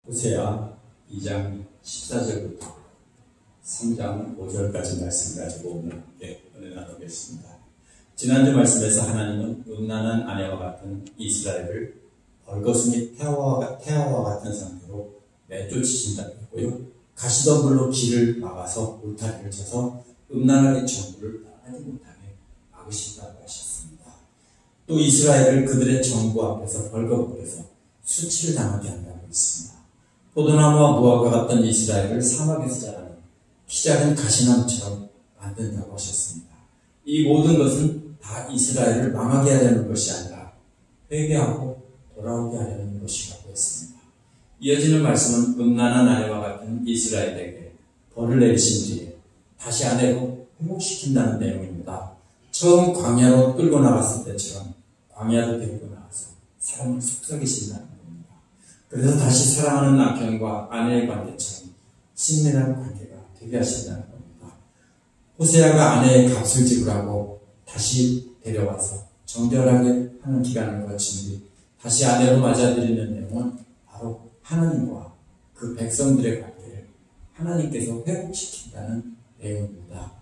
호세아 2장 14절부터 3장 5절까지 말씀 가지고 오늘 함께 은혜 나누겠습니다. 지난주 말씀에서 하나님은 음란한 아내와 같은 이스라엘을 벌거숭이 태아와 같은 상태로 내쫓으신다고 했고요. 가시덤불로 길을 막아서 울타리를 쳐서 음란하게 정부를 떠나지 못하게 막으신다고 하셨습니다. 또 이스라엘을 그들의 정부 앞에서 벌거벗겨서 수치를 당하게 한다고 했습니다. 포도나무와 무화과 같던 이스라엘을 사막에서 자라는 키 작은 가시나무처럼 만든다고 하셨습니다. 이 모든 것은 다 이스라엘을 망하게 하려는 것이 아니라 회개하고 돌아오게 하려는 것이라고 했습니다. 이어지는 말씀은 음란한 아내와 같은 이스라엘에게 벌을 내리신 뒤에 다시 아내로 회복시킨다는 내용입니다. 처음 광야로 끌고 나갔을 때처럼 광야로 데리고 나가서 사람을 속삭이신다는 겁니다. 그래서 다시 사랑하는 남편과 아내의 관계처럼 친밀한 관계가 되게 하신다는 겁니다. 호세아가 아내의 값을 지불하고 다시 데려와서 정결하게 하는 기간을 거친 뒤 다시 아내로 맞아들이는 내용은 바로 하나님과 그 백성들의 관계를 하나님께서 회복시킨다는 내용입니다.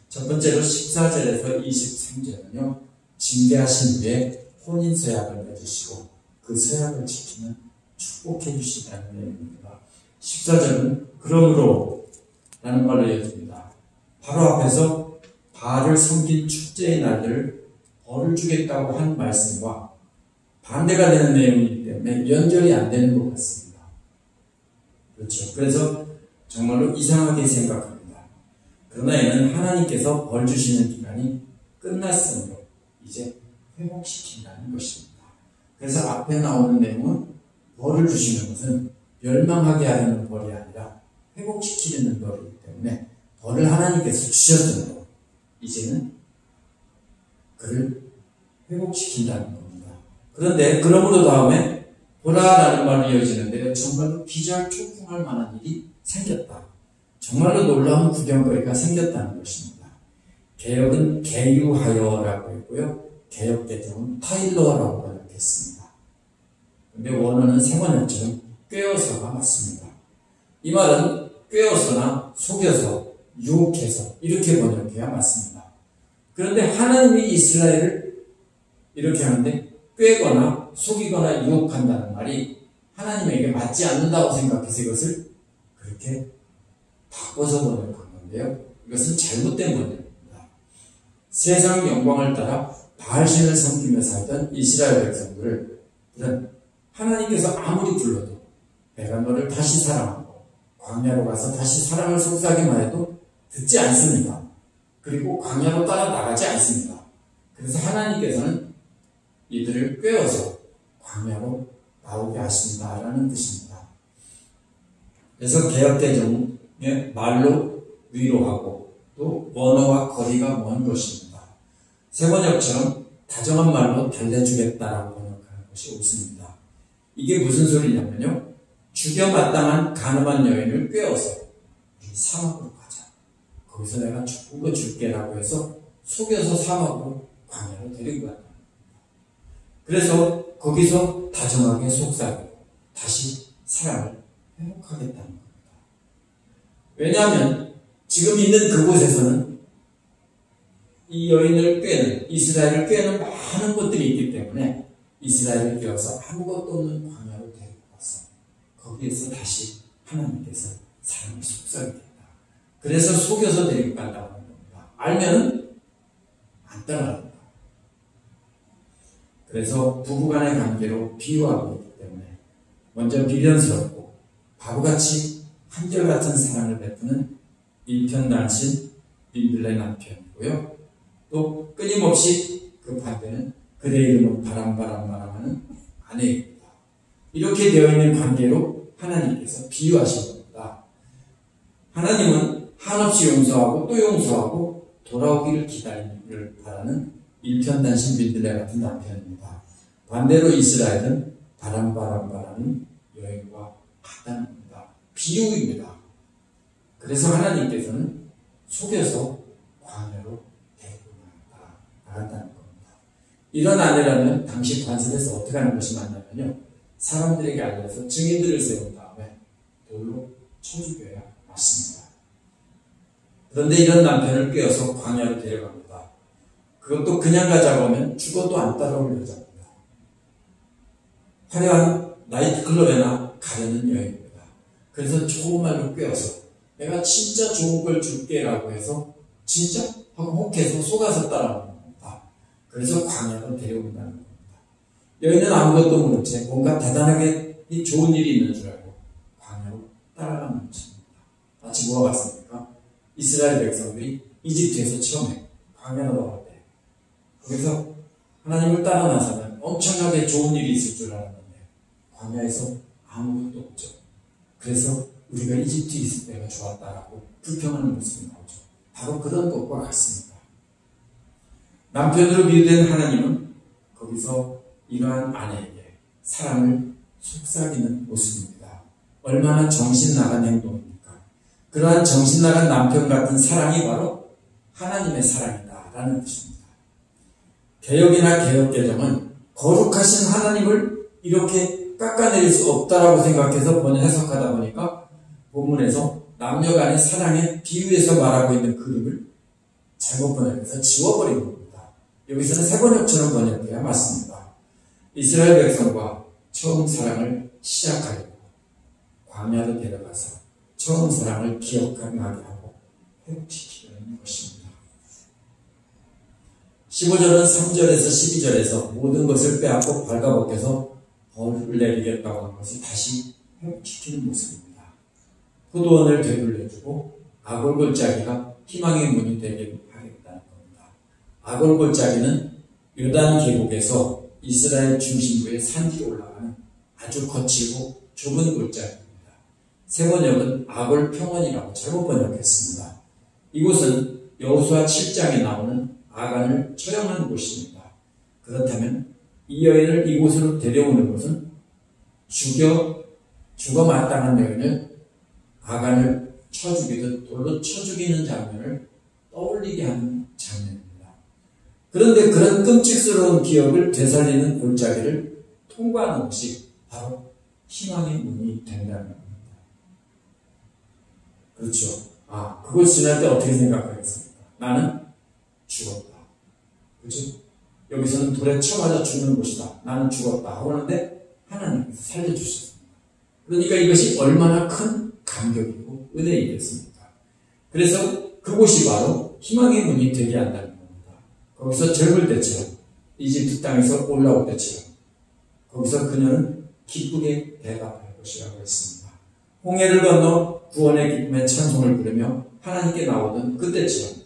첫 번째로 14절에서 23절은요, 징계하신 후에 혼인서약을 맺으시고 그 서약을 지키는 축복해 주신다는 내용입니다. 14절은 그러므로 라는 말로 이어집니다. 바로 앞에서 바알을 섬긴 축제의 날들을 벌을 주겠다고 한 말씀과 반대가 되는 내용이기 때문에 연결이 안 되는 것 같습니다. 그렇죠. 그래서 정말로 이상하게 생각합니다. 그러나 이는 하나님께서 벌 주시는 기간이 끝났으므로 이제 회복시킨다는 것입니다. 그래서 앞에 나오는 내용은 벌을 주시는 것은 멸망하게 하려는 벌이 아니라 회복시키려는 벌이기 때문에 벌을 하나님께서 주셨던 것, 이제는 그를 회복시킨다는 겁니다. 그런데 그러므로 다음에 보라라는 말이 이어지는데요, 정말로 기절초풍할 만한 일이 생겼다. 정말로 놀라운 구경거리가 생겼다는 것입니다. 개역은 개유하여라고 했고요, 개역개정은 타일러라고 번역했습니다. 근데 원어는 생원형처럼 꿰어서가 맞습니다. 이 말은 꿰어서나 속여서, 유혹해서 이렇게 번역해야 맞습니다. 그런데 하나님이 이스라엘을 이렇게 하는데 꿰거나 속이거나 유혹한다는 말이 하나님에게 맞지 않는다고 생각해서 이것을 그렇게 바꿔서 번역한 건데요, 이것은 잘못된 번역입니다. 세상 영광을 따라 바알신을 섬기며 살던 이스라엘 백성들을 하나님께서 아무리 불러도 내가 너를 다시 사랑하고 광야로 가서 다시 사랑을 속삭이만 해도 듣지 않습니다. 그리고 광야로 따라 나가지 않습니다. 그래서 하나님께서는 이들을 꿰어서 광야로 나오게 하신다라는 뜻입니다. 그래서 개역개정의 말로 위로하고 또 원어와 거리가 먼 것입니다. 세번역처럼 다정한 말로 달래주겠다라고 번역하는 것이 옳습니다. 이게 무슨 소리냐면요, 죽여 마땅한 가늠한 여인을 꿰어서 우리 사막으로 가자, 거기서 내가 죽은 거 줄게라고 해서 속여서 사막으로 광야로 데리고 간다. 그래서 거기서 다정하게 속삭이고 다시 사랑을 회복하겠다는 겁니다. 왜냐하면 지금 있는 그곳에서는 이 여인을 꿰는, 이스라엘을 꿰는 많은 것들이 있기 때문에 이스라엘을 꿰어서 아무것도 없는 광야로 데리고 와서 거기에서 다시 하나님께서 사람을 속삭이겠다. 그래서 속여서 데리고 간다고 하는 겁니다. 알면은 안 따라갑니다. 그래서 부부간의 관계로 비유하고 있기 때문에 먼저 미련스럽고 바보같이 한결같은 사랑을 베푸는 일편단심 민들레 남편이고요, 또 끊임없이 그 반대는 그의 이름은 바람바람바람하는 아내입니다. 이렇게 되어 있는 관계로 하나님께서 비유하신 겁니다. 하나님은 한없이 용서하고 또 용서하고 돌아오기를 기다리기를 바라는 일편단심 민들레 같은 남편입니다. 반대로 이스라엘은 바람바람바라는 여인과 같다는 겁니다. 비유입니다. 그래서 하나님께서는 속여서 광야로 데리고 나갔다는 겁니다. 이런 아내라면 당시 관습에서 어떻게 하는 것이 맞냐면요, 사람들에게 알려서 증인들을 세운 다음에 쳐죽여야 맞습니다. 그런데 이런 남편을 꿰어서 광야로 데려갑니다. 그것도 그냥 가자고 하면 죽어도 안 따라올 여자입니다. 화려한 나이트클럽에나 가려는 여행입니다. 그래서 좋은 말로 꿰어서 내가 진짜 좋은 걸 줄게 라고 해서 진짜? 하고 혹해서 속아서 따라오는 겁니다. 그래서 광야로 데려온다는 겁니다. 여인은 아무것도 모른 채 뭔가 대단하게 좋은 일이 있는 줄 알고 광야로 따라가는 것입니다. 마치 뭐가 같습니까? 이스라엘 백성들이 이집트에서 처음에 광야로 나올 때 거기서 하나님을 따라 나서는 엄청나게 좋은 일이 있을 줄 알았는데 광야에서 아무것도 없죠. 그래서 우리가 이집트에 있을 때가 좋았다라고 불평하는 모습이 나오죠. 바로 그런 것과 같습니다. 남편으로 비유된 하나님은 거기서 이러한 아내에게 사랑을 속삭이는 모습입니다. 얼마나 정신 나간 행동입니까? 그러한 정신 나간 남편 같은 사랑이 바로 하나님의 사랑이다라는 뜻입니다. 개혁이나 개혁개정은 거룩하신 하나님을 이렇게 깎아내릴 수 없다라고 생각해서 해석하다 보니까 본문에서 남녀 간의 사랑의 비유에서 말하고 있는 그림을 잘못 번역해서 지워버린 겁니다. 여기서는 세번역처럼 번역해야 맞습니다. 이스라엘 백성과 처음 사랑을 시작하려고 광야로 데려가서 처음 사랑을 기억하게 하고 회복시키려는 것입니다. 15절은 3절에서 12절에서 모든 것을 빼앗고 발가벗겨서 벌을 내리겠다고 한 것이 다시 회복시키는 모습입니다. 포도원을 되돌려주고 아골골짜기가 희망의 문이 되게 하겠다는 겁니다. 아골골짜기는 요단 계곡에서 이스라엘 중심부의 산지로 올라가는 아주 거치고 좁은 골짜기입니다. 세 번역은 아골 평원이라고 잘못 번역했습니다. 이곳은 여호수아 7장에 나오는 아간을 처형한 곳입니다. 그렇다면 이 여인을 이곳으로 데려오는 것은 죽어 마땅한 여인을 아간을 쳐 죽이듯 돌로 쳐 죽이는 장면을 떠올리게 하는 장면입니다. 그런데 그런 끔찍스러운 기억을 되살리는 골짜기를 통과하는 것이 바로 희망의 문이 된다는 겁니다. 그렇죠. 그걸 지날 때 어떻게 생각하겠습니까? 나는 죽었다. 그렇죠? 여기서는 돌에 쳐맞아 죽는 곳이다. 나는 죽었다. 하고 하는데 하나님께서 살려주셨습니다. 그러니까 이것이 얼마나 큰 감격이고 은혜이겠습니까? 그래서 그곳이 바로 희망의 문이 되게 한다는 겁니다. 거기서 젊을 때처럼 이집트 땅에서 올라올 때처럼 거기서 그녀는 기쁘게 대답할 것이라고 했습니다. 홍해를 건너 구원의 기쁨의 찬송을 부르며 하나님께 나오던 그때처럼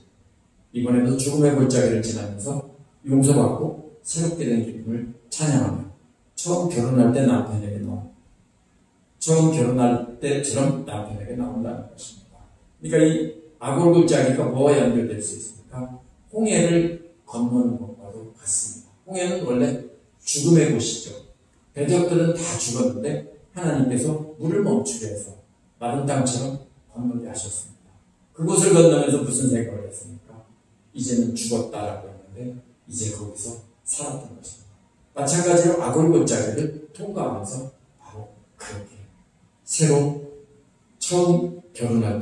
이번에도 죽음의 골짜기를 지나면서 용서받고 새롭게 된 기쁨을 찬양하며 처음 결혼할 때처럼 남편에게 나온다는 것입니다. 그러니까 이 아골골짜기가 뭐와 연결될 수 있습니까? 홍해를 건너는 것과도 같습니다. 홍해는 원래 죽음의 곳이죠. 대적들은 다 죽었는데 하나님께서 물을 멈추게 해서 마른 땅처럼 건너게 하셨습니다. 그곳을 건너면서 무슨 생각을 했습니까? 이제는 죽었다라고 했는데 이제 거기서 살았던 것입니다. 마찬가지로 아골골짜기를 통과하면서 바로 그렇게 새로 처음 결혼할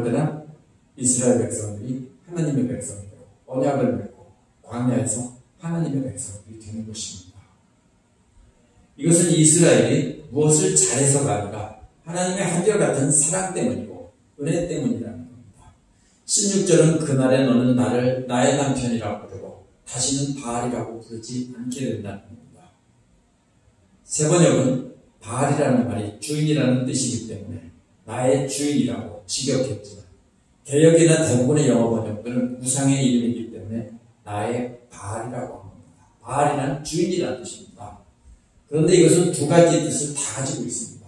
때나 이스라엘 백성들이 하나님의 백성이고 언약을 맺고 광야에서 하나님의 백성들이 되는 것입니다. 이것은 이스라엘이 무엇을 잘해서가 아니라 하나님의 한결같은 사랑 때문이고 은혜 때문이라는 겁니다. 16절은 그날에 너는 나를 나의 남편이라고 부르고 다시는 바알이라고 부르지 않게 된다는 겁니다. 세 번역은 바알이라는 말이 주인이라는 뜻이기 때문에 나의 주인이라고 직역했지만 개역이나 대부분의 영어 번역들은 우상의 이름이기 때문에 나의 바알이라고 합니다. 바알이란 주인이라는 뜻입니다. 그런데 이것은 두 가지 뜻을 다 가지고 있습니다.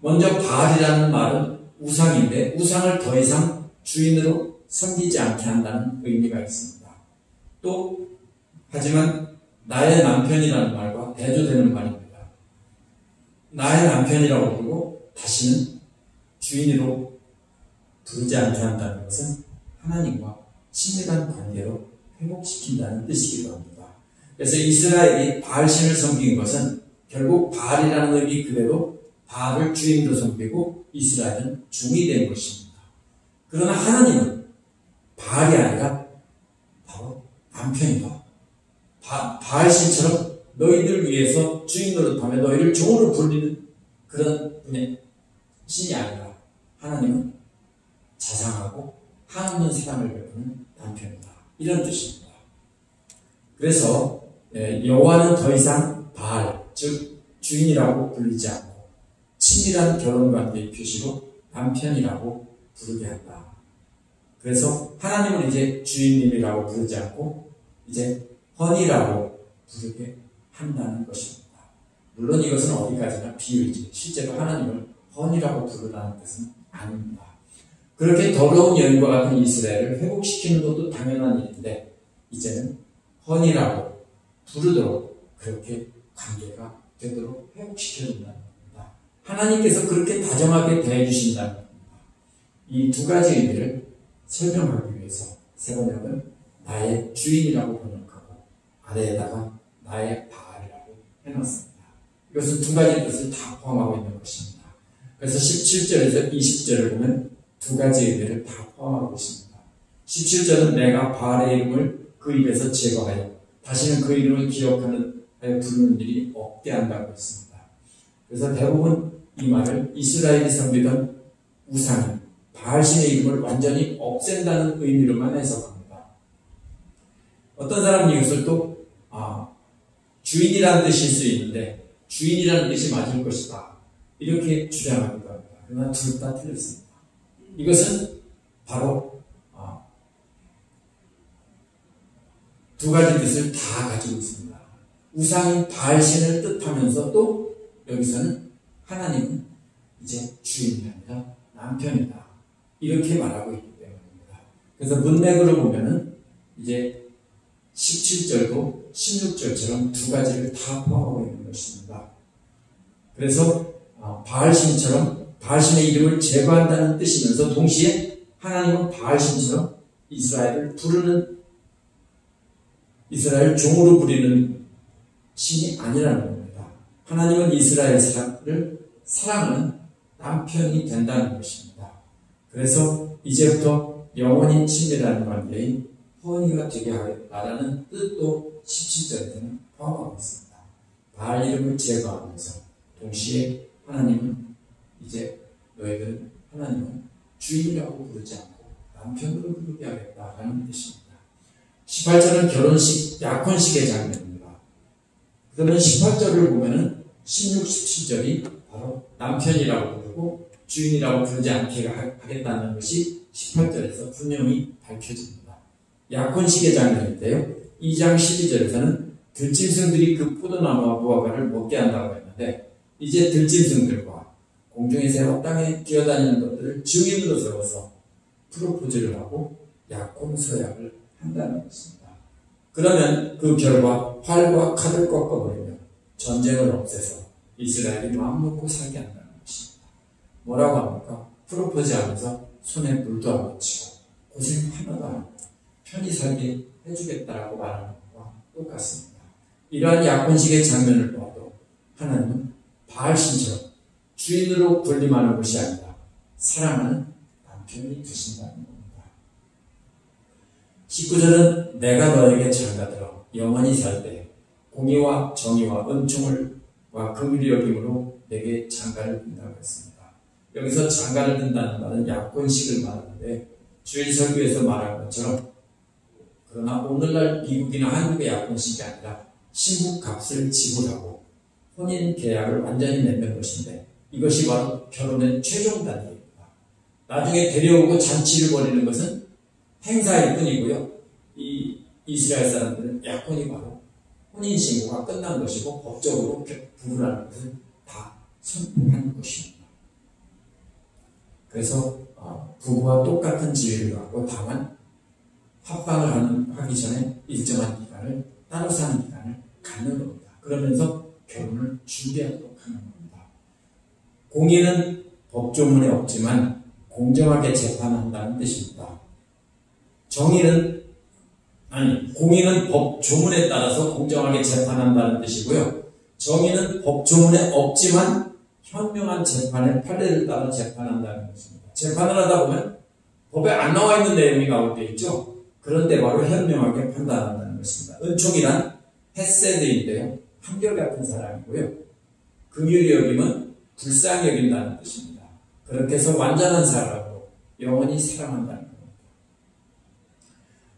먼저 바알이라는 말은 우상인데 우상을 더 이상 주인으로 섬기지 않게 한다는 의미가 있습니다. 또 하지만 나의 남편이라는 말과 대조되는 말입니다. 나의 남편이라고 부르고 다시는 주인으로 부르지 않게 한다는 것은 하나님과 친밀한 관계로 회복시킨다는 뜻이기도 합니다. 그래서 이스라엘이 바알신을 섬긴 것은 결국 바알이라는 의미 그대로 바알을 주인으로 섬기고 이스라엘은 중이 된 것입니다. 그러나 하나님은 바알이 아니라 바로 남편이다. 바알신처럼 너희들 위해서 주인 노릇하며 너희를 종으로 불리는 그런 분의 신이 아니라 하나님은 자상하고 한없는 사랑을 베푸는 남편이다. 이런 뜻입니다. 그래서 여호와는 더 이상 바알, 즉 주인이라고 불리지 않고 친밀한 결혼관계의 표시로 남편이라고 부르게 한다. 그래서 하나님은 이제 주인님이라고 부르지 않고 이제 헌이라고 부르게 한다는 것입니다. 물론 이것은 어디까지나 비유이지 실제로 하나님을 헌이라고 부르라는 뜻은 아닙니다. 그렇게 더러운 여인과 같은 이스라엘을 회복시키는 것도 당연한 일인데 이제는 헌이라고 부르도록 그렇게 관계가 되도록 회복시켜준다는 겁니다. 하나님께서 그렇게 다정하게 대해주신다는 겁니다. 이 두 가지 의미를 설명하기 위해서 세 번역은 나의 주인이라고 번역하고 아래에다가 나의 바알이라고 해놨습니다. 이것은 두 가지 뜻을 다 포함하고 있는 것입니다. 그래서 17절에서 20절을 보면 두 가지 의미를 다 포함하고 있습니다. 17절은 내가 바알의 이름을 그 입에서 제거하여 다시는 그 이름을 기억하는 부르는 일이 없게 한다고 했습니다. 그래서 대부분 이 말을 이스라엘이 섬기던 우상인 바알신의 이름을 완전히 없앤다는 의미로만 해석합니다. 어떤 사람은 이것을 또 주인이라는 뜻일 수 있는데 주인이라는 뜻이 맞을 것이다 이렇게 주장하기도 합니다. 그러나 둘 다 틀렸습니다. 이것은 바로 두 가지 뜻을 다 가지고 있습니다. 우상인 바알신을 뜻하면서 또 여기서는 하나님은 이제 주인이 아니라 남편이다 이렇게 말하고 있기 때문입니다. 그래서 문맥으로 보면은 이제 17절도 16절처럼 두 가지를 다 포함하고 있는 것입니다. 그래서 바알신처럼 바알신의 이름을 제거한다는 뜻이면서 동시에 하나님은 바알신처럼 이스라엘을 부르는 이스라엘 종으로 부리는 신이 아니라는 겁니다. 하나님은 이스라엘 사람을 사랑하는 남편이 된다는 것입니다. 그래서 이제부터 영원히 친밀한 관계인 헌의가 되게 하겠다라는 뜻도 17절에는 포함하고 있습니다. 바알 이름을 제거하면서 동시에 하나님은 이제 너희들 하나님은 주인이라고 부르지 않고 남편으로 부르게 하겠다라는 뜻입니다. 18절은 결혼식, 약혼식의 장면입니다. 그러면 18절을 보면은 16, 17절이 바로 남편이라고 부르고 주인이라고 부르지 않게 하겠다는 것이 18절에서 분명히 밝혀집니다. 약혼식의 장면인데요. 2장 12절에서는 들짐승들이 그 포도나무와 무화과를 먹게 한다고 했는데 이제 들짐승들과 공중에 새어 땅에 기어다니는 것들을 증인으로 세워서 프로포즈를 하고 약혼 서약을 한다는 것입니다. 그러면 그 결과 활과 칼을 꺾어버리며 전쟁을 없애서 이스라엘이 마음먹고 살게 한다는 것입니다. 뭐라고 합니까? 프로포즈하면서 손에 물도 안 묻히고 고생 하나도 안 하고 편히 살게 해주겠다라고 말하는 것과 똑같습니다. 이러한 약혼식의 장면을 보아도 하나님은 바알신처럼 주인으로 군림하는 것이 아니라 사랑하는 남편이 되신다는 겁니다. 19절은 내가 너에게 장가들어 영원히 살 때 공의와 정의와 은총과 긍휼히 여김으로 내게 장가를 든다고 했습니다. 여기서 장가를 든다는 말은 약혼식을 말하는데 주일 설교에서 말한 것처럼 그러나 오늘날 미국이나 한국의 약혼식이 아니라 신부 값을 지불하고 혼인 계약을 완전히 맺는 것인데 이것이 바로 결혼의 최종 단계입니다. 나중에 데려오고 잔치를 벌이는 것은 행사일 뿐이고요. 이 이스라엘 사람들은 약혼이 바로 혼인신고가 끝난 것이고 법적으로 부부라는 것을 다 선포한 것입니다. 그래서 부부와 똑같은 지위를 갖고 다만 합방을 하기 전에 일정한 기간을 따로 사는 기간을 갖는 겁니다. 그러면서 결혼을 준비하도록 하는 겁니다. 공의는 법조문에 없지만 공정하게 재판한다는 뜻입니다. 공의는 법조문에 따라서 공정하게 재판한다는 뜻이고요. 정의는 법조문에 없지만 현명한 재판에 판례를 따라 재판한다는 것입니다. 재판을 하다 보면 법에 안 나와 있는 내용이 나올 때 있죠. 그런데 바로 현명하게 판단한다는 것입니다. 은총이란 헤세드인데요. 한결같은 사랑이고요. 긍휼히 여김은 불쌍히 여긴다는 뜻입니다. 그렇게 해서 완전한 사랑으로 영원히 사랑한다는 겁니다.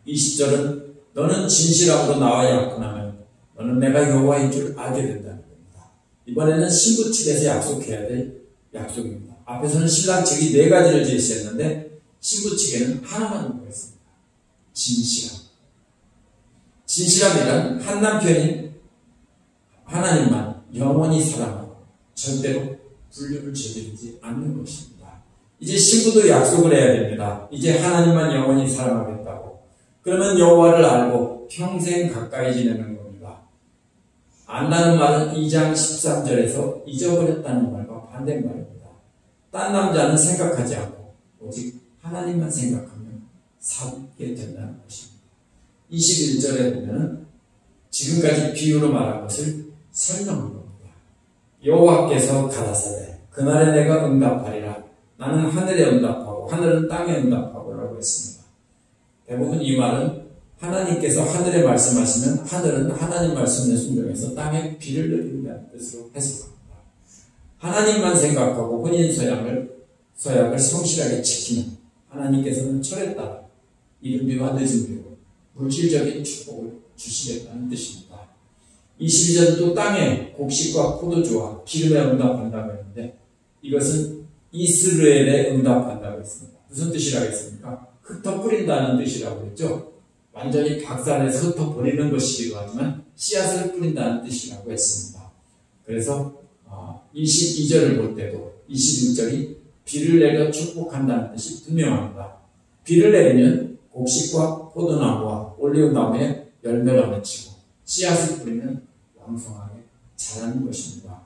20절은 너는 진실함으로 나와 약혼하면 너는 내가 여호와인 줄 알게 된다는 겁니다. 이번에는 신부 측에서 약속해야 될 약속입니다. 앞에서는 신랑 측이 4가지를 제시했는데 신부 측에는 하나만 요구했습니다. 진실함. 진실함이란 한 남편인 하나님만 영원히 사랑하고 절대로 분류를 저지르지 않는 것입니다. 이제 신부도 약속을 해야 됩니다. 이제 하나님만 영원히 사랑하겠다고. 그러면 여호와를 알고 평생 가까이 지내는 겁니다. 안다는 말은 2장 13절에서 잊어버렸다는 말과 반대인 말입니다. 딴 남자는 생각하지 않고 오직 하나님만 생각하면 살게 된다는 것입니다. 21절에 보면 지금까지 비유로 말한 것을 설명한 겁니다. 여호와께서 가라사대 그날에 내가 응답하리라. 나는 하늘에 응답하고 하늘은 땅에 응답하고 라고 했습니다. 대부분 이 말은 하나님께서 하늘에 말씀하시면 하늘은 하나님 말씀에 순종해서 땅에 비를 내린다는 뜻으로 해석합니다. 하나님만 생각하고 혼인 서약을 성실하게 지키면 하나님께서는 철에 따라 이른 비와 늦은 비로 물질적인 축복을 주시겠다는 뜻입니다. 22절도 땅에 곡식과 포도주와 기름에 응답한다고 했는데 이것은 이스라엘에 응답한다고 했습니다. 무슨 뜻이라고 했습니까? 흩어 뿌린다는 뜻이라고 했죠. 완전히 박살내서 흩어 버리는 것이기도 하지만 씨앗을 뿌린다는 뜻이라고 했습니다. 그래서 22절을 볼 때도 26절이 비를 내려 축복한다는 뜻이 분명합니다. 비를 내리면 곡식과 포도나무와 올리브나무에 열매가 맺히고 씨앗을 뿌리면 왕성하게 자라는 것입니다.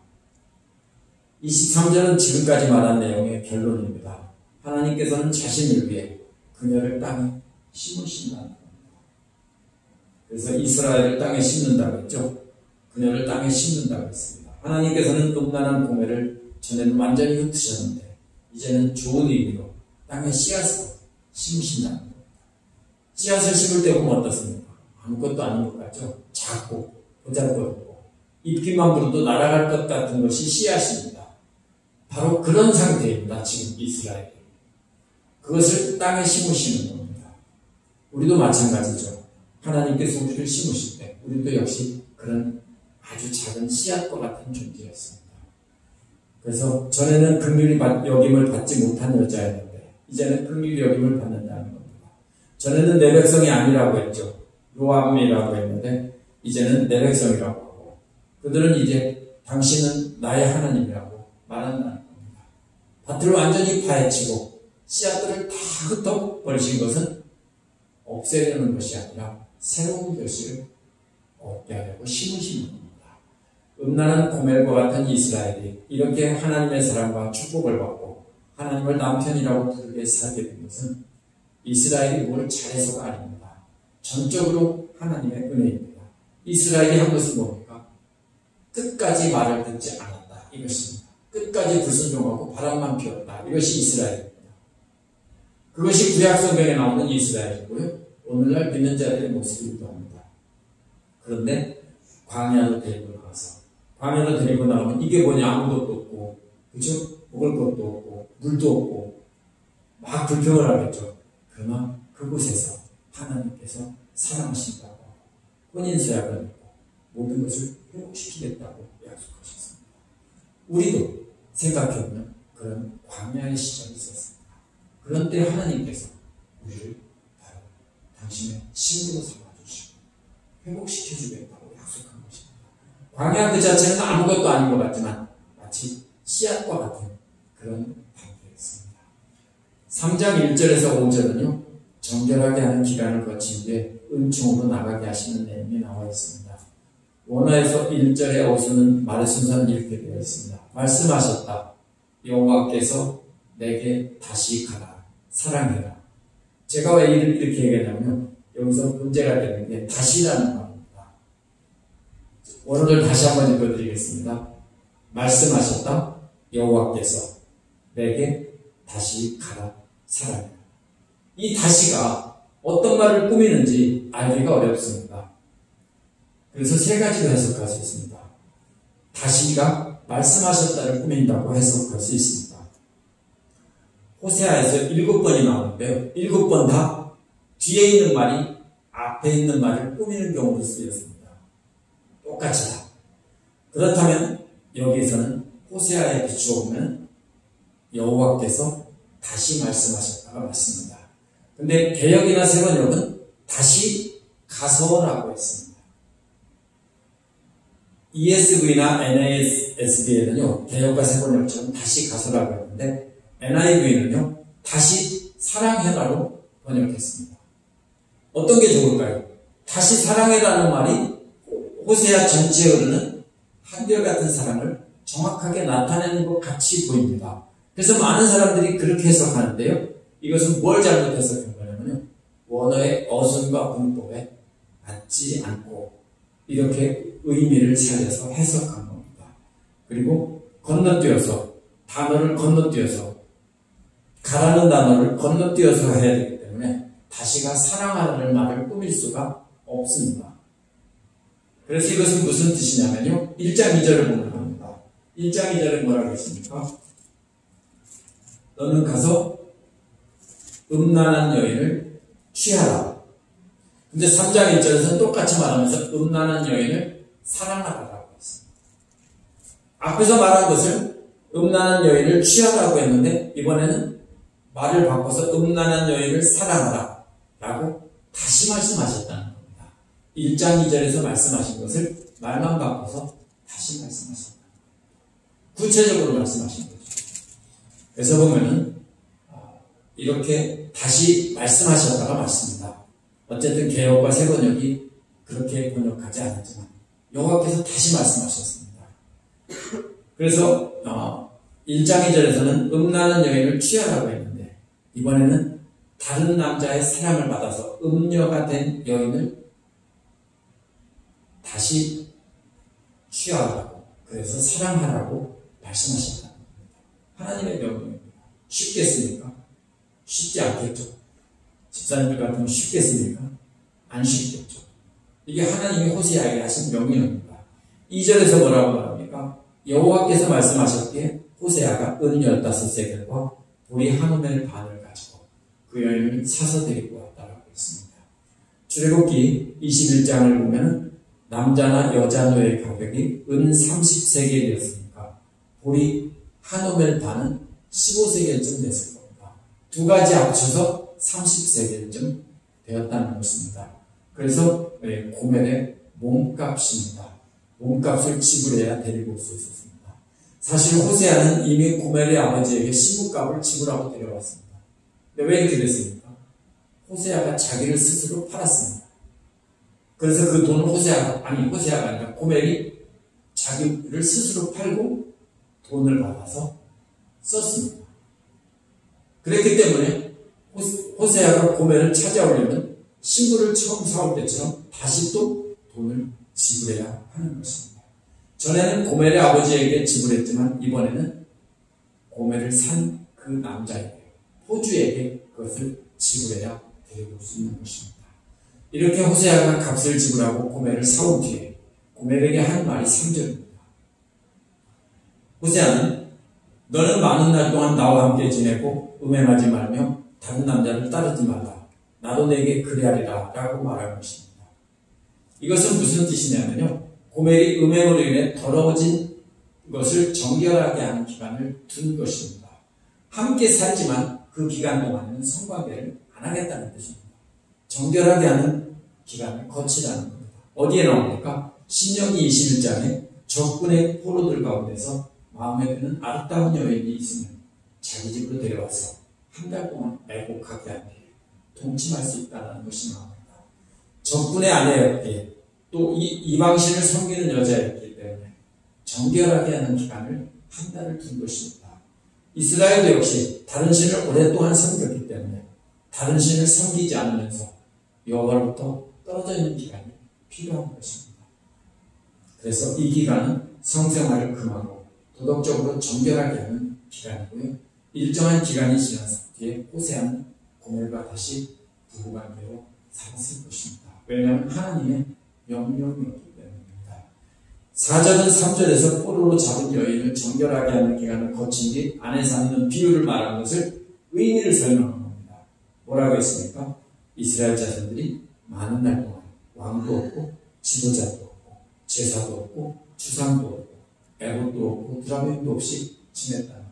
23절은 지금까지 말한 내용의 결론입니다. 하나님께서는 자신을 위해 그녀를 땅에 심으신다는 겁니다. 그래서 이스라엘을 땅에 심는다고 했죠. 그녀를 땅에 심는다고 했습니다. 하나님께서는 음란한 공회를 전에는 완전히 흩으셨는데 이제는 좋은 의미로 땅에 씨앗을 심으신다는 겁니다. 씨앗을 심을 때 보면 어떻습니까? 아무것도 아닌 것 같죠? 작고 보잘것없고 잎기만 불어도 날아갈 것 같은 것이 씨앗입니다. 바로 그런 상태입니다. 지금 이스라엘이. 그것을 땅에 심으시는 겁니다. 우리도 마찬가지죠. 하나님께서 우리를 심으실 때 우리도 역시 그런 아주 작은 씨앗과 같은 존재였습니다. 그래서 전에는 긍휼히 여김을 받지 못한 여자였는데 이제는 긍휼히 여김을 받는다는 겁니다. 전에는 내 백성이 아니라고 했죠. 요함이라고 했는데 이제는 내 백성이라고 하고 그들은 이제 당신은 나의 하나님이라고 말한다는 겁니다. 밭을 완전히 파헤치고 씨앗들을 다 흩어버리신 것은 없애려는 것이 아니라 새로운 결실을 얻게 하려고 심으시는 겁니다. 음란한 고멜과 같은 이스라엘이 이렇게 하나님의 사랑과 축복을 받고 하나님을 남편이라고 부르게 살게 된 것은 이스라엘이 뭘 잘해서가 아닙니다. 전적으로 하나님의 은혜입니다. 이스라엘이 한 것은 뭡니까? 끝까지 말을 듣지 않았다. 이것입니다. 끝까지 불순종하고 바람만 피웠다. 이것이 이스라엘입니다. 그것이 구약성경에 나오는 이스라엘이고요. 오늘날 믿는 자들의 모습이기도 합니다. 그런데 광야로 데리고 나가서 광야로 데리고 나가면 이게 뭐냐 아무것도 없고 그죠? 먹을 것도 없고 물도 없고 막 불평을 하겠죠. 그러나 그곳에서 하나님께서 사랑하신다고 혼인서약을 맺고 모든 것을 회복시키겠다고 약속하셨습니다. 우리도 생각해보면 그런 광야의 시절이 있었습니다. 그런 때 하나님께서 우리를 바로 당신의 친구로 삼아주시고 회복시켜주겠다고 약속한 것입니다. 광야 그 자체는 아무것도 아닌 것 같지만 마치 씨앗과 같은 그런 단계였습니다. 3장 1절에서 5절은요. 정결하게 하는 기간을 거친 뒤에 은총으로 나가게 하시는 내용이 나와 있습니다. 원어에서 1절의 어수는 말의 순서는 이렇게 되어 있습니다. 말씀하셨다. 여호와께서 내게 다시 가라. 사랑해라. 제가 왜 이렇게 얘기하냐면 여기서 문제가 되는 게 다시라는 말입니다. 원어를 다시 한번 읽어드리겠습니다. 말씀하셨다. 여호와께서 내게 다시 가라 사랑해라. 이 다시가 어떤 말을 꾸미는지 알기가 어렵습니다. 그래서 세 가지로 해석할 수 있습니다. 다시가 말씀하셨다를 꾸민다고 해석할 수 있습니다. 호세아에서 7번이 나오는데요. 7번 다 뒤에 있는 말이 앞에 있는 말을 꾸미는 경우도 쓰였습니다. 똑같이 다. 그렇다면 여기에서는 호세아에 비추어 보면 여호와께서 다시 말씀하셨다가 맞습니다. 근데 개역이나 세번역은 다시 가서라고 했습니다. ESV나 NASB에는요, 개역과 세번역처럼 다시 가서라고 했는데 NIV는요, 다시 사랑해라로 번역했습니다. 어떤 게 좋을까요? 다시 사랑해라는 말이 호세아 전체에 흐르는 한결같은 사랑을 정확하게 나타내는 것 같이 보입니다. 그래서 많은 사람들이 그렇게 해석하는데요. 이것은 뭘 잘못 해석한 거냐면요. 원어의 어순과 문법에 맞지 않고 이렇게 의미를 살려서 해석한 겁니다. 그리고 건너뛰어서 단어를 건너뛰어서 가라는 단어를 건너뛰어서 해야 되기 때문에 다시가 사랑하라는 말을 꾸밀 수가 없습니다. 그래서 이것은 무슨 뜻이냐면요. 1장 2절을 보면 합니다. 1장 2절에 뭐라고 했습니까? 너는 가서 음란한 여인을 취하라. 근데 3장 1절에서는 똑같이 말하면서 음란한 여인을 사랑하라라고 했습니다. 앞에서 말한 것을 음란한 여인을 취하라고 했는데 이번에는 말을 바꿔서 음란한 여인을 사랑하라 라고 다시 말씀하셨다는 겁니다. 1장 2절에서 말씀하신 것을 말만 바꿔서 다시 말씀하셨다. 구체적으로 말씀하신 거죠. 그래서 보면은 이렇게 다시 말씀하셨다가 맞습니다. 어쨌든 개역과 세번역이 그렇게 번역하지 않았지만 여호와께서 다시 말씀하셨습니다. 그래서 1장 2절에서는 음란한 여인을 취하라고 했는데 이번에는 다른 남자의 사랑을 받아서 음녀가 된 여인을 다시 취하라고 그래서 사랑하라고 말씀하셨다는 겁니다. 하나님의 명령입니다. 쉽겠습니까? 쉽지 않겠죠. 집사님들 같으면 쉽겠습니까? 안 쉽겠죠. 이게 하나님이 호세아에게 하신 명령입니다. 2절에서 뭐라고 말합니까? 여호와께서 말씀하셨기에 호세아가 은 15세겔과 보리 한 호멜 반을 가지고 그 여인을 사서 데리고 왔다라고 했습니다. 출애굽기 21장을 보면 남자나 여자 노예 가격이 은 30세겔이었으니까 보리 한 호멜 반은 15세겔쯤 됐을 겁니다. 두 가지 합쳐서 30세겔쯤 되었다는 것입니다. 그래서 고멜의 몸값입니다. 몸값을 지불해야 데리고 올 수 있었습니다. 사실 호세아는 이미 고멜의 아버지에게 시부값을 지불하고 데려왔습니다. 근데 왜 이렇게 됐습니까? 호세아가 자기를 스스로 팔았습니다. 그래서 그 돈을 호세아가 아니라 고멜이 자기를 스스로 팔고 돈을 받아서 썼습니다. 그랬기 때문에 호세아가 고멜을 찾아오려면 신부를 처음 사올 때처럼 다시 또 돈을 지불해야 하는 것입니다. 전에는 고멜의 아버지에게 지불했지만 이번에는 고멜을 산 그 남자에게, 포주에게 그것을 지불해야 데리고 올 수 있는 것입니다. 이렇게 호세아가 값을 지불하고 고멜을 사온 뒤에 고멜에게 한 말이 3절입니다. 호세아는 너는 많은 날 동안 나와 함께 지내고 음행하지 말며 다른 남자를 따르지 말라. 나도 내게 그리하리라 라고 말한 것입니다. 이것은 무슨 뜻이냐면요. 고멜이 음행으로 인해 더러워진 것을 정결하게 하는 기간을 둔 것입니다. 함께 살지만 그 기간 동안에는 성관계를 안 하겠다는 뜻입니다. 정결하게 하는 기간을 거치라는 겁니다. 어디에 나옵니까? 신명기 21장에 적군의 포로들 가운데서 마음에 드는 아름다운 여인이 있으면 자기 집으로 데려와서 한 달 동안 애곡하게 한 뒤에 동침할 수 있다는 것이 나옵니다. 적군의 아내였기에 또 이방신을 섬기는 여자였기 때문에 정결하게 하는 기간을 한 달을 둔 것입니다. 이스라엘도 역시 다른 신을 오랫동안 섬겼기 때문에 다른 신을 섬기지 않으면서 여호와로부터 떨어져 있는 기간이 필요한 것입니다. 그래서 이 기간은 성생활을 금하고 도덕적으로 정결하게 하는 기간이고요. 일정한 기간이 지난 뒤에 호세아는 고멜과 다시 부부관계로 살았을 것입니다. 왜냐하면 하나님의 명령이었기 때문입니다. 4절은 3절에서 포로로 잡은 여인을 정결하게 하는 기간을 거친 뒤 안에 사는 비유를 말한 것을 의미를 설명한 겁니다. 뭐라고 했습니까? 이스라엘 자손들이 많은 날 동안 왕도 없고 지도자도 없고 제사도 없고 주상도 없고 애봇도 없고 드라민도 없이 지냈다는 겁니다.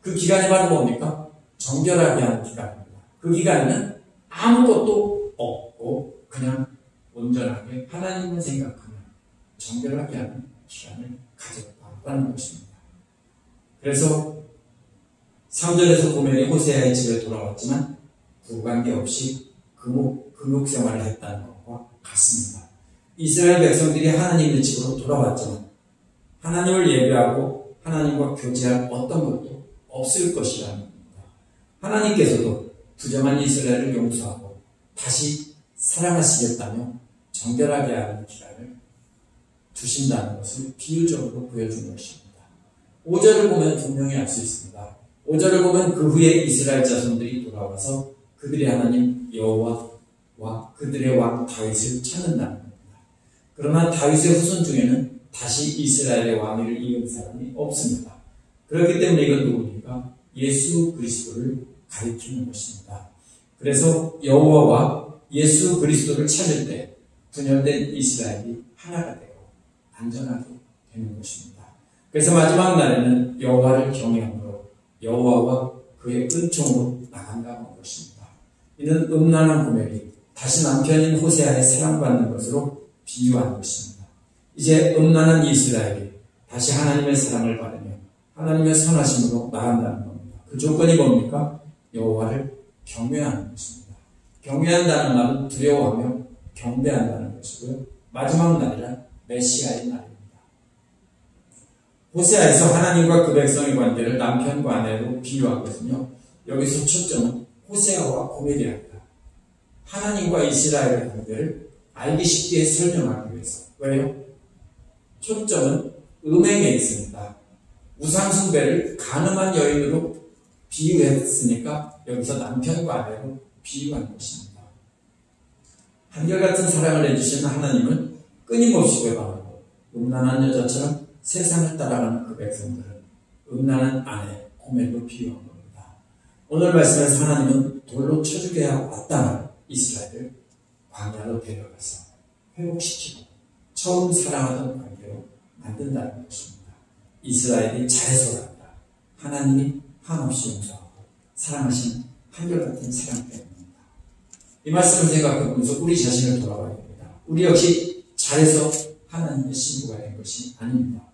그 기간이 바로 뭡니까? 정결하게 하는 기간입니다. 그 기간에는 아무것도 없고 그냥 온전하게 하나님을 생각하며 정결하게 하는 기간을 가졌다는 것입니다. 그래서 3절에서 고멜이 호세아의 집에 돌아왔지만 부관계 없이 금욕 생활을 했다는 것과 같습니다. 이스라엘 백성들이 하나님의 집으로 돌아왔지만 하나님을 예배하고 하나님과 교제할 어떤 것도 없을 것이라는 겁니다. 하나님께서도 부정한 이스라엘을 용서하고 다시 사랑하시겠다며 정결하게 하는 기간을 두신다는 것을 비유적으로 보여준 것입니다. 5절을 보면 분명히 알 수 있습니다. 5절을 보면 그 후에 이스라엘 자손들이 돌아와서 그들의 하나님 여호와와 그들의 왕 다윗을 찾는다는 겁니다. 그러나 다윗의 후손 중에는 다시 이스라엘의 왕위를 이은 사람이 없습니다. 그렇기 때문에 이건 누굽니까? 예수 그리스도를 가리키는 것입니다. 그래서 여호와와 예수 그리스도를 찾을 때 분열된 이스라엘이 하나가 되고 안전하게 되는 것입니다. 그래서 마지막 날에는 여호와를 경외함으로 여호와와 그의 은총으로 나간다는 것입니다. 이는 음란한 고멜이 다시 남편인 호세아의 사랑받는 것으로 비유한 것입니다. 이제 음란한 이스라엘이 다시 하나님의 사랑을 받으며 하나님의 선하심으로 나간다는 겁니다. 그 조건이 뭡니까? 여호와를 경외하는 것입니다. 경외한다는 말은 두려워하며 경배한다는 것이고요. 마지막 날이란 메시아의 날입니다. 호세아에서 하나님과 그 백성의 관계를 남편과 아내로 비유하거든요. 여기서 초점은 호세아와 고멜이 아니라 하나님과 이스라엘의 관계를 알기 쉽게 설명하기 위해서. 왜요? 초점은 음행에 있습니다. 우상숭배를 간음한 여인으로 비유했으니까 여기서 남편과 아내로 비유한 것입니다. 한결같은 사랑을 해주시는 하나님은 끊임없이 배반하고 음란한 여자처럼 세상을 따라가는 그 백성들은 음란한 아내 고멜로 비유한 겁니다. 오늘 말씀에서 하나님은 돌로 쳐 죽여야 마땅한 이스라엘을 광야로 데려가서 회복시키고 처음 사랑하던 관계로 만든다는 것입니다. 이스라엘이 잘해서란다. 하나님이 한없이 용서하고 사랑하시는 한결같은 사랑 때문입니다. 이 말씀을 생각해보면서 우리 자신을 돌아봐야 됩니다. 우리 역시 잘해서 하나님의 신부가 된 것이 아닙니다.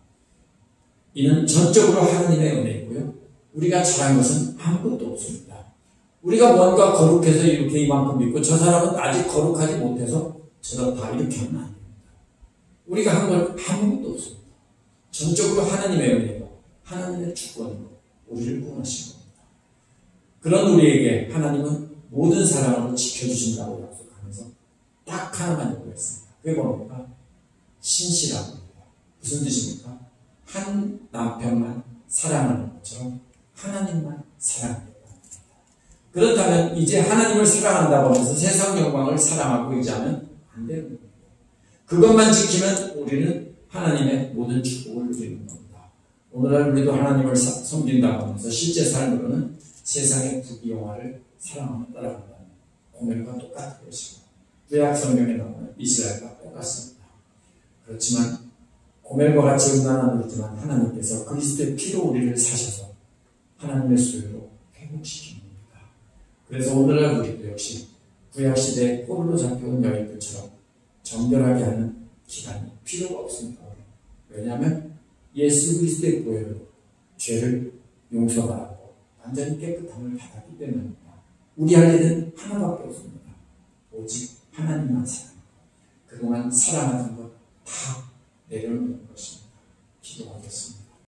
이는 전적으로 하나님의 은혜이고요. 우리가 잘한 것은 아무것도 없습니다. 우리가 뭔가 거룩해서 이렇게 이만큼 믿고 저 사람은 아직 거룩하지 못해서 저렇다 이렇게 하면 안 됩니다. 우리가 한 건 아무것도 없습니다. 전적으로 하나님의 은혜고 하나님의 주권으로 우리를 구원하신 겁니다. 그런 우리에게 하나님은 모든 사랑으로 지켜주신다고 약속하면서 딱 하나만 요구했습니다. 그게 뭡니까? 신실합니다. 무슨 뜻입니까? 한 남편만 사랑하는 것처럼 하나님만 사랑합니다. 그렇다면 이제 하나님을 사랑한다고 하면서 세상 영광을 사랑하고 의지하면 안 되는 겁니다. 그것만 지키면 우리는 하나님의 모든 축복을 누리는 겁니다. 오늘날 우리도 하나님을 섬긴다고 하면서 실제 삶으로는 세상의 부귀영화를 사랑하며 따라간다는 고멜과 똑같은 것이고 구약 성경에 나오는 이스라엘과 똑같습니다. 그렇지만 고멜과 같이 음란한 일이지만 하나님께서 그리스도의 피로 우리를 사셔서 하나님의 소유로 회복시킵니다. 그래서 오늘날 우리도 역시 구약시대에 포로로 잡혀온 여인들처럼 정결하게 하는 기간이 필요가 없습니다. 왜냐하면 예수 그리스도의 보혈로 죄를 용서받았고 완전히 깨끗함을 받았기 때문입니다. 우리 할 일은 하나밖에 없습니다. 오직 하나님만 사랑하고 그동안 사랑하는 것 다 내려놓는 것입니다. 기도하겠습니다.